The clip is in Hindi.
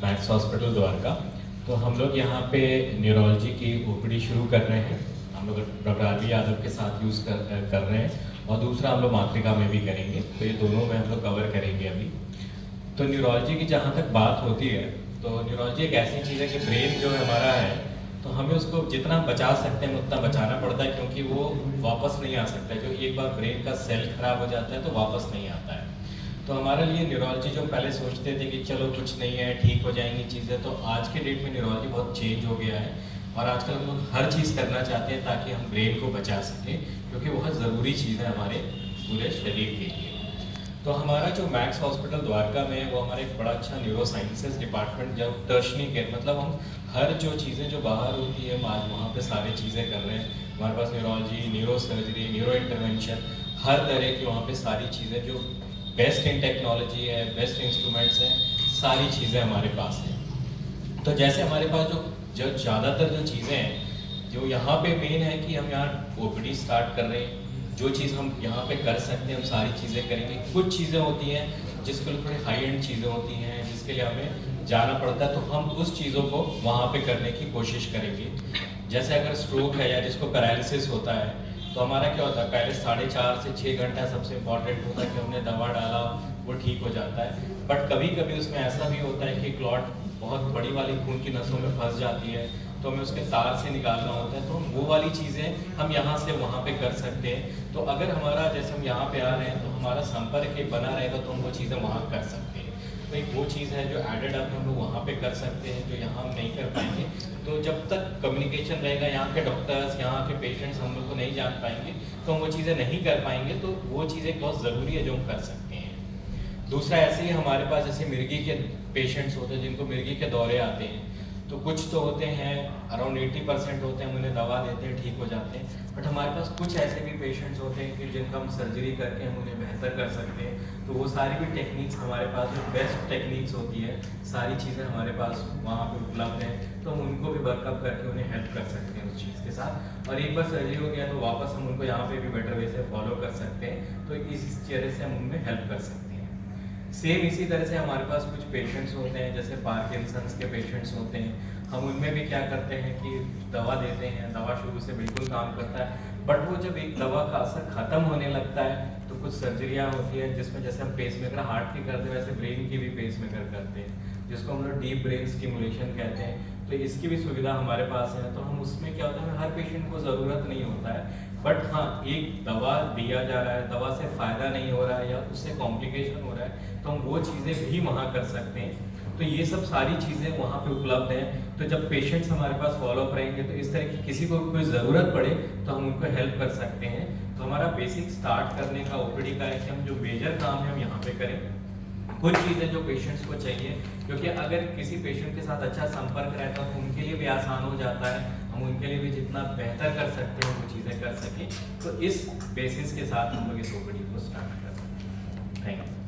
Max hospital Dwarka. तो हम लोग यहाँ पे न्यूरोलॉजी की ओपीडी शुरू कर रहे हैं। हम लोग डॉक्टर आरवी यादव के साथ यूज़ कर रहे हैं और दूसरा हम लोग मातृका में भी करेंगे। तो ये दोनों में हम लोग कवर करेंगे अभी। तो न्यूरोलॉजी की जहाँ तक बात होती है, तो न्यूरोलॉजी एक ऐसी चीज़ है कि ब्रेन जो हमारा है, तो हमें उसको जितना बचा सकते हैं उतना बचाना पड़ता है, क्योंकि वो वापस नहीं आ सकता है। जो एक बार ब्रेन का सेल खराब हो जाता है तो वापस नहीं आता है। तो हमारे लिए न्यूरोलॉजी जो पहले सोचते थे कि चलो कुछ नहीं है, ठीक हो जाएंगी चीज़ें, तो आज के डेट में न्यूरोलॉजी बहुत चेंज हो गया है और आजकल हम लोग हर चीज़ करना चाहते हैं ताकि हम ब्रेन को बचा सकें, क्योंकि बहुत ज़रूरी चीज़ है हमारे पूरे शरीर के लिए। तो हमारा जो मैक्स हॉस्पिटल द्वारका में है वो हमारा एक बड़ा अच्छा न्यूरो साइंसेज डिपार्टमेंट, जब टर्शनी केयर, मतलब हम हर जो चीज़ें जो बाहर होती है आज वहाँ पे सारी चीज़ें कर रहे हैं। हमारे पास neurology, neuro surgery, neuro intervention, हर तरह की वहाँ पे सारी चीज़ें जो बेस्ट इन टेक्नोलॉजी है, बेस्ट इंस्ट्रूमेंट्स हैं, सारी चीज़ें हमारे पास हैं। तो जैसे हमारे पास जो ज़्यादातर जो चीज़ें हैं, जो यहाँ पे मेन है कि हम यहाँ ओपीडी स्टार्ट कर रहे हैं। जो चीज़ हम यहाँ पे कर सकते हैं हम सारी चीज़ें करेंगे। कुछ चीज़ें होती हैं जिसके लिए थोड़ी हाई एंड चीज़ें होती हैं, जिसके लिए हमें जाना पड़ता है, तो हम उस चीज़ों को वहाँ पे करने की कोशिश करेंगे। जैसे अगर स्ट्रोक है या जिसको पैरालिसिस होता है, तो हमारा क्या होता है, पहले 4.5 से 6 घंटा सबसे इम्पॉर्टेंट होता है कि हमने दवा डाला, वो ठीक हो जाता है। बट कभी कभी उसमें ऐसा भी होता है कि क्लॉट बहुत बड़ी वाली खून की नसों में फंस जाती है, तो हमें उसके तार से निकालना होता है। तो हम वो वाली चीज़ें हम यहाँ से वहाँ पे कर सकते हैं। तो अगर हमारा जैसे हम यहाँ पे आ रहे हैं तो हमारा संपर्क एक बना रहेगा, तो हम वो चीज़ें वहाँ कर सकते हैं। तो एक वो चीज़ है जो एडेड अप हम लोग वहाँ पे कर सकते हैं, जो यहाँ हम नहीं कर पाएंगे। तो जब तक कम्युनिकेशन रहेगा, यहाँ के डॉक्टर्स, यहाँ के पेशेंट्स हम लोग को नहीं जान पाएंगे, तो हम वो चीज़ें नहीं कर पाएंगे। तो वो चीज़ें बहुत ज़रूरी है जो हम कर सकते हैं। दूसरा, ऐसे ही हमारे पास जैसे मिर्गी के पेशेंट्स होते हैं जिनको मिर्गी के दौरे आते हैं, तो कुछ तो होते हैं, अराउंड 80% होते हैं, हम उन्हें दवा देते हैं, ठीक हो जाते हैं। बट हमारे पास कुछ ऐसे भी पेशेंट्स होते हैं कि जिनका हम सर्जरी करके हम उन्हें बेहतर कर सकते हैं। तो वो सारी भी टेक्निक्स हमारे पास, जो बेस्ट टेक्निक्स होती है, सारी चीज़ें हमारे पास वहाँ पे उपलब्ध हैं। तो हम उनको भी वर्कअप करके उन्हें हेल्प कर सकते हैं उस चीज़ के साथ। और एक बार सर्जरी हो गया तो वापस हम उनको यहाँ पे भी बेटर वे से फॉलो कर सकते हैं। तो इस तरह से हम उनमें हेल्प कर सकते हैं। सेम इसी तरह से हमारे पास कुछ पेशेंट्स होते हैं, जैसे पार्किंसंस के पेशेंट्स होते हैं। हम उनमें भी क्या करते हैं कि दवा देते हैं, दवा शुरू से बिल्कुल काम करता है, बट वो जब एक दवा का असर खत्म होने लगता है तो कुछ सर्जरियाँ होती हैं जिसमें जैसे हम पेसमेकर हार्ट की करते हैं, वैसे ब्रेन की भी पेसमेकर करते हैं, जिसको हम लोग डीप ब्रेन स्टिमुलेशन कहते हैं। तो इसकी भी सुविधा हमारे पास है। तो हम उसमें क्या होता है, हर पेशेंट को ज़रूरत नहीं होता है, बट हाँ, एक दवा दिया जा रहा है, दवा से फ़ायदा नहीं हो रहा है या उससे कॉम्प्लिकेशन हो रहा है, तो हम वो चीज़ें भी वहाँ कर सकते हैं। तो ये सब सारी चीज़ें वहाँ पे उपलब्ध हैं। तो जब पेशेंट्स हमारे पास फॉलोअप रहेंगे, तो इस तरह की किसी को कोई ज़रूरत पड़े तो हम उनको हेल्प कर सकते हैं। तो हमारा बेसिक स्टार्ट करने का ओपीडी का है कि हम जो मेजर काम है हम यहाँ पे करें। कुछ चीज़ें जो पेशेंट्स को चाहिए, क्योंकि अगर किसी पेशेंट के साथ अच्छा संपर्क रहता है तो उनके लिए भी आसान हो जाता है, हम उनके लिए भी जितना बेहतर कर सकते हैं वो चीज़ें कर सकें। तो इस बेसिस के साथ हम लोग इस ओपीडी को स्टार्ट कर सकते हैं। Thank you.